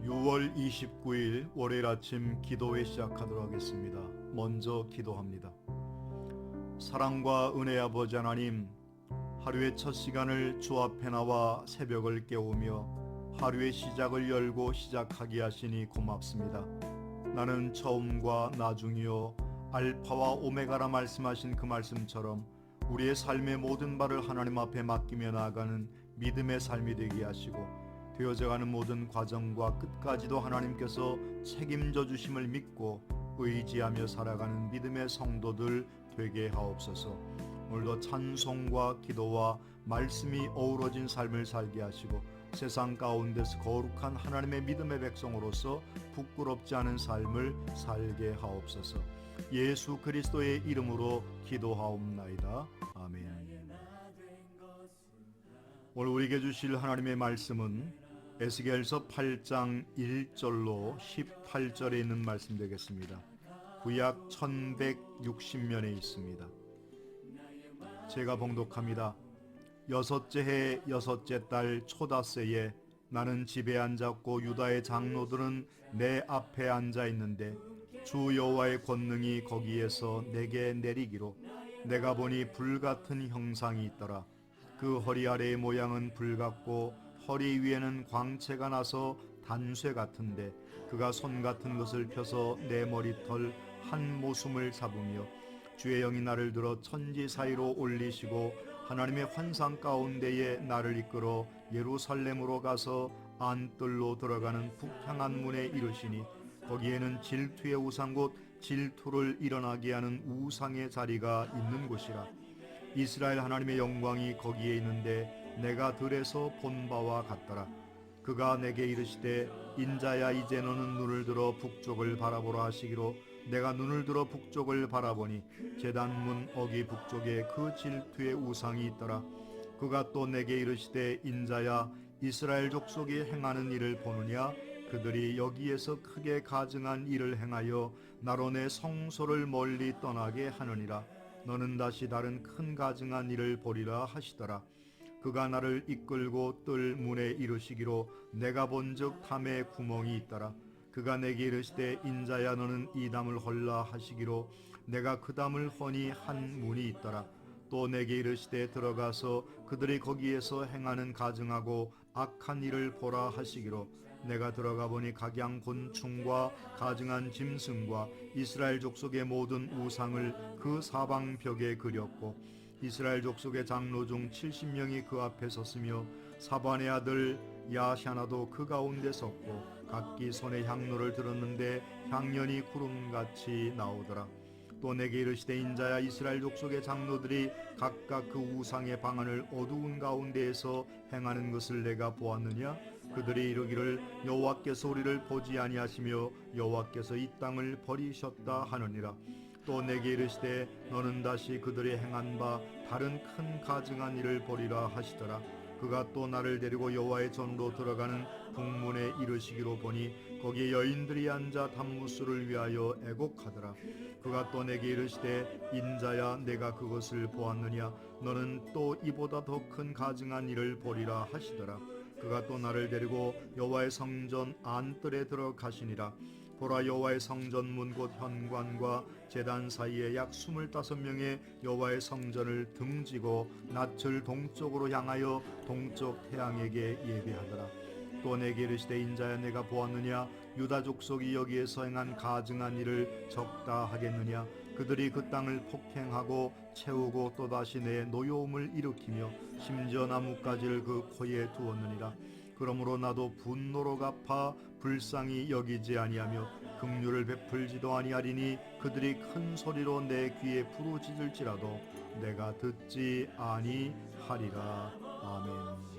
6월 29일 월요일 아침 기도회 시작하도록 하겠습니다. 먼저 기도합니다. 사랑과 은혜의 아버지 하나님, 하루의 첫 시간을 주 앞에 나와 새벽을 깨우며 하루의 시작을 열고 시작하게 하시니 고맙습니다. 나는 처음과 나중이요 알파와 오메가라 말씀하신 그 말씀처럼 우리의 삶의 모든 바를 하나님 앞에 맡기며 나아가는 믿음의 삶이 되게 하시고, 되어져가는 모든 과정과 끝까지도 하나님께서 책임져 주심을 믿고 의지하며 살아가는 믿음의 성도들 되게 하옵소서. 오늘도 찬송과 기도와 말씀이 어우러진 삶을 살게 하시고, 세상 가운데서 거룩한 하나님의 믿음의 백성으로서 부끄럽지 않은 삶을 살게 하옵소서. 예수 그리스도의 이름으로 기도하옵나이다. 아멘. 오늘 우리에게 주실 하나님의 말씀은 에스겔서 8장 1절로 18절에 있는 말씀 되겠습니다. 구약 1160년에 있습니다. 제가 봉독합니다. 여섯째 해 여섯째 달 초다새에 나는 집에 앉았고 유다의 장로들은 내 앞에 앉아 있는데 주 여호와의 권능이 거기에서 내게 내리기로 내가 보니 불같은 형상이 있더라. 그 허리 아래의 모양은 불같고 허리 위에는 광채가 나서 단쇠 같은데 그가 손 같은 것을 펴서 내 머리털 한 모숨을 잡으며 주의 영이 나를 들어 천지 사이로 올리시고 하나님의 환상 가운데에 나를 이끌어 예루살렘으로 가서 안뜰로 들어가는 북향한 문에 이르시니 거기에는 질투의 우상 곧 질투를 일어나게 하는 우상의 자리가 있는 곳이라. 이스라엘 하나님의 영광이 거기에 있는데 내가 들에서 본 바와 같더라. 그가 내게 이르시되 인자야, 이제 너는 눈을 들어 북쪽을 바라보라 하시기로 내가 눈을 들어 북쪽을 바라보니 제단문 어기 북쪽에 그 질투의 우상이 있더라. 그가 또 내게 이르시되 인자야, 이스라엘 족속이 행하는 일을 보느냐? 그들이 여기에서 크게 가증한 일을 행하여 나로 내 성소를 멀리 떠나게 하느니라. 너는 다시 다른 큰 가증한 일을 보리라 하시더라. 그가 나를 이끌고 뜰 문에 이르시기로 내가 본즉 담에 구멍이 있더라. 그가 내게 이르시되 인자야, 너는 이 담을 헐라 하시기로 내가 그 담을 허니 한 문이 있더라. 또 내게 이르시되 들어가서 그들이 거기에서 행하는 가증하고 악한 일을 보라 하시기로 내가 들어가 보니 각양 곤충과 가증한 짐승과 이스라엘 족속의 모든 우상을 그 사방벽에 그렸고 이스라엘 족속의 장로 중 70명이 그 앞에 섰으며 사반의 아들 야샤나도 그 가운데 섰고 각기 손에 향로를 들었는데 향연이 구름같이 나오더라. 또 내게 이르시되 인자야, 이스라엘 족속의 장로들이 각각 그 우상의 방안을 어두운 가운데에서 행하는 것을 내가 보았느냐? 그들이 이르기를 여호와께서 우리를 보지 아니하시며 여호와께서 이 땅을 버리셨다 하느니라. 또 내게 이르시되 너는 다시 그들이 행한 바 다른 큰 가증한 일을 보리라 하시더라. 그가 또 나를 데리고 여호와의 전으로 들어가는 북문에 이르시기로 보니 거기에 여인들이 앉아 단무술을 위하여 애곡하더라. 그가 또 내게 이르시되 인자야, 내가 그것을 보았느냐? 너는 또 이보다 더 큰 가증한 일을 보리라 하시더라. 그가 또 나를 데리고 여호와의 성전 안뜰에 들어가시니라. 보라, 여호와의 성전문 곧 현관과 제단 사이에 약 25명의 여호와의 성전을 등지고 낯을 동쪽으로 향하여 동쪽 태양에게 예배하더라. 또 내게 이르시되 인자야, 내가 보았느냐? 유다 족속이 여기에서 행한 가증한 일을 적다 하겠느냐? 그들이 그 땅을 폭행하고 채우고 또다시 내 노여움을 일으키며 심지어 나뭇가지를 그 코에 두었느니라. 그러므로 나도 분노로 갚아 불쌍히 여기지 아니하며 긍휼을 베풀지도 아니하리니 그들이 큰 소리로 내 귀에 부르짖을지라도 내가 듣지 아니하리라. 아멘.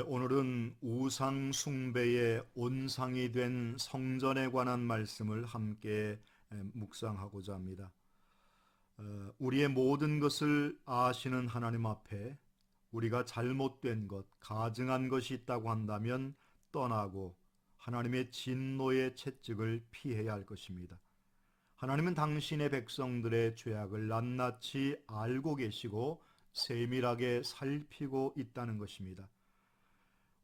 오늘은 우상 숭배의 온상이 된 성전에 관한 말씀을 함께 묵상하고자 합니다. 우리의 모든 것을 아시는 하나님 앞에 우리가 잘못된 것, 가증한 것이 있다고 한다면 떠나고 하나님의 진노의 채찍을 피해야 할 것입니다. 하나님은 당신의 백성들의 죄악을 낱낱이 알고 계시고 세밀하게 살피고 있다는 것입니다.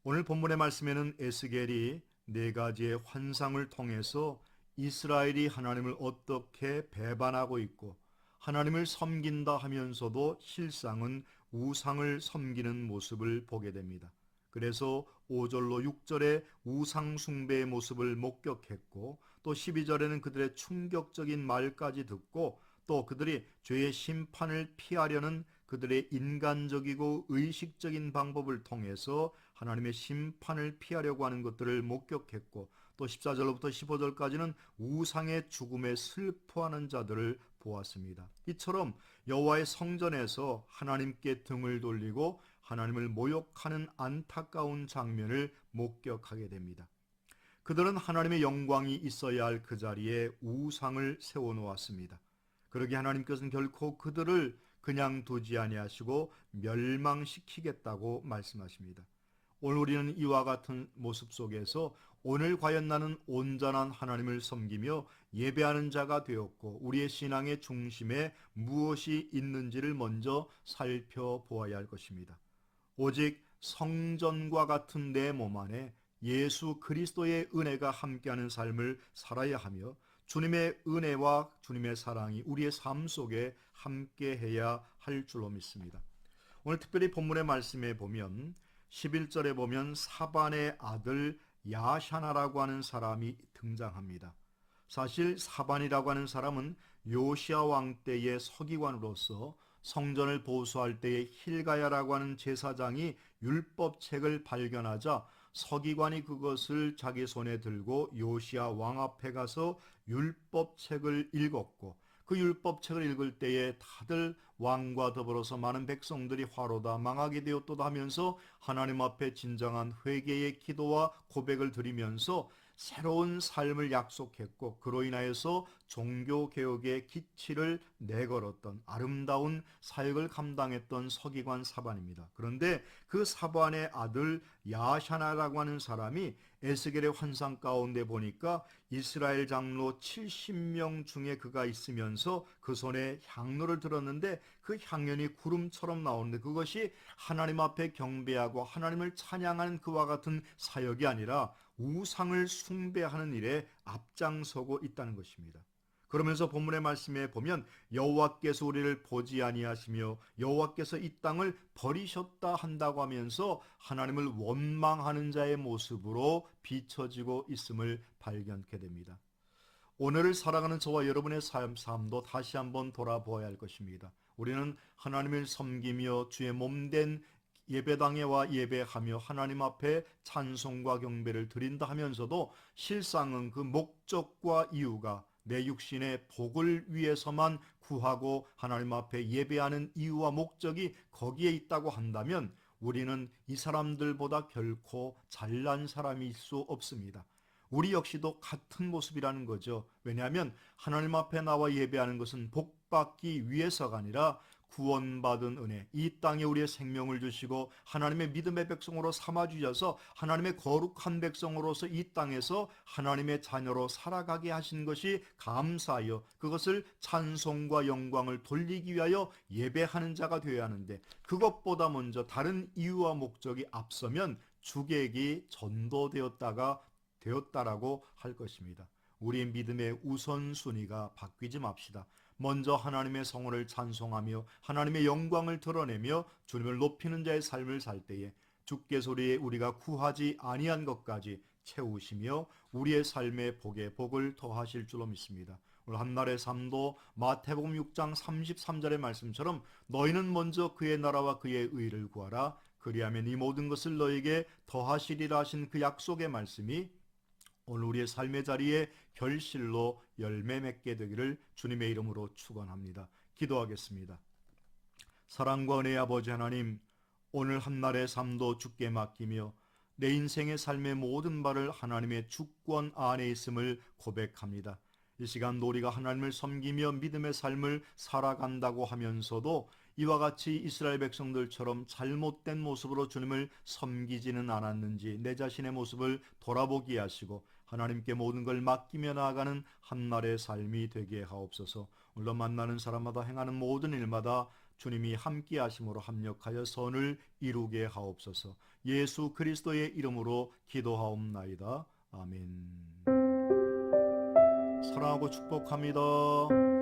오늘 본문의 말씀에는 에스겔이 네 가지의 환상을 통해서 이스라엘이 하나님을 어떻게 배반하고 있고 하나님을 섬긴다 하면서도 실상은 우상을 섬기는 모습을 보게 됩니다. 그래서 5절로 6절에 우상 숭배의 모습을 목격했고 또 12절에는 그들의 충격적인 말까지 듣고 또 그들이 죄의 심판을 피하려는 그들의 인간적이고 의식적인 방법을 통해서 하나님의 심판을 피하려고 하는 것들을 목격했고 또 14절로부터 15절까지는 우상의 죽음에 슬퍼하는 자들을 보았습니다. 이처럼 여호와의 성전에서 하나님께 등을 돌리고 하나님을 모욕하는 안타까운 장면을 목격하게 됩니다. 그들은 하나님의 영광이 있어야 할 그 자리에 우상을 세워놓았습니다. 그러기에 하나님께서는 결코 그들을 그냥 두지 아니하시고 멸망시키겠다고 말씀하십니다. 오늘 우리는 이와 같은 모습 속에서 오늘 과연 나는 온전한 하나님을 섬기며 예배하는 자가 되었고 우리의 신앙의 중심에 무엇이 있는지를 먼저 살펴보아야 할 것입니다. 오직 성전과 같은 내 몸 안에 예수 그리스도의 은혜가 함께하는 삶을 살아야 하며 주님의 은혜와 주님의 사랑이 우리의 삶 속에 함께해야 할 줄로 믿습니다. 오늘 특별히 본문의 말씀에 보면 11절에 보면 사반의 아들 야샤나라고 하는 사람이 등장합니다. 사실 사반이라고 하는 사람은 요시야 왕 때의 서기관으로서 성전을 보수할 때의 힐가야라고 하는 제사장이 율법책을 발견하자 서기관이 그것을 자기 손에 들고 요시야 왕 앞에 가서 율법책을 읽었고 그 율법책을 읽을 때에 다들 왕과 더불어서 많은 백성들이 화로다 망하게 되었도다 하면서 하나님 앞에 진정한 회개의 기도와 고백을 드리면서 새로운 삶을 약속했고 그로 인하여서 종교개혁의 기치를 내걸었던 아름다운 사역을 감당했던 서기관 사반입니다. 그런데 그 사반의 아들 야샤나라고 하는 사람이 에스겔의 환상 가운데 보니까 이스라엘 장로 70명 중에 그가 있으면서 그 손에 향로를 들었는데 그 향연이 구름처럼 나오는데 그것이 하나님 앞에 경배하고 하나님을 찬양하는 그와 같은 사역이 아니라 우상을 숭배하는 일에 앞장서고 있다는 것입니다. 그러면서 본문의 말씀에 보면 여호와께서 우리를 보지 아니하시며 여호와께서 이 땅을 버리셨다 한다고 하면서 하나님을 원망하는 자의 모습으로 비춰지고 있음을 발견하게 됩니다. 오늘을 살아가는 저와 여러분의 삶도 다시 한번 돌아보아야 할 것입니다. 우리는 하나님을 섬기며 주의 몸된 예배당에 와 예배하며 하나님 앞에 찬송과 경배를 드린다 하면서도 실상은 그 목적과 이유가 내 육신의 복을 위해서만 구하고 하나님 앞에 예배하는 이유와 목적이 거기에 있다고 한다면 우리는 이 사람들보다 결코 잘난 사람일 수 없습니다. 우리 역시도 같은 모습이라는 거죠. 왜냐하면 하나님 앞에 나와 예배하는 것은 복받기 위해서가 아니라 구원받은 은혜, 이 땅에 우리의 생명을 주시고 하나님의 믿음의 백성으로 삼아주셔서 하나님의 거룩한 백성으로서 이 땅에서 하나님의 자녀로 살아가게 하신 것이 감사하여 그것을 찬송과 영광을 돌리기 위하여 예배하는 자가 되어야 하는데 그것보다 먼저 다른 이유와 목적이 앞서면 주객이 되었다라고 할 것입니다. 우리의 믿음의 우선순위가 바뀌지 맙시다. 먼저 하나님의 성호를 찬송하며 하나님의 영광을 드러내며 주님을 높이는 자의 삶을 살 때에 주께서 우리가 구하지 아니한 것까지 채우시며 우리의 삶의 복에 복을 더하실 줄로 믿습니다. 오늘 한날의 삶도 마태복음 6장 33절의 말씀처럼 너희는 먼저 그의 나라와 그의 의를 구하라. 그리하면 이 모든 것을 너에게 더하시리라 하신 그 약속의 말씀이 오늘 우리의 삶의 자리에 결실로 열매 맺게 되기를 주님의 이름으로 축원합니다. 기도하겠습니다. 사랑과 은혜의 아버지 하나님, 오늘 한날의 삶도 주께 맡기며 내 인생의 삶의 모든 바를 하나님의 주권 안에 있음을 고백합니다. 이 시간 우리가 하나님을 섬기며 믿음의 삶을 살아간다고 하면서도 이와 같이 이스라엘 백성들처럼 잘못된 모습으로 주님을 섬기지는 않았는지 내 자신의 모습을 돌아보게 하시고 하나님께 모든 걸 맡기며 나아가는 한날의 삶이 되게 하옵소서. 물론 만나는 사람마다 행하는 모든 일마다 주님이 함께 하심으로 합력하여 선을 이루게 하옵소서. 예수 그리스도의 이름으로 기도하옵나이다. 아멘. 사랑하고 축복합니다.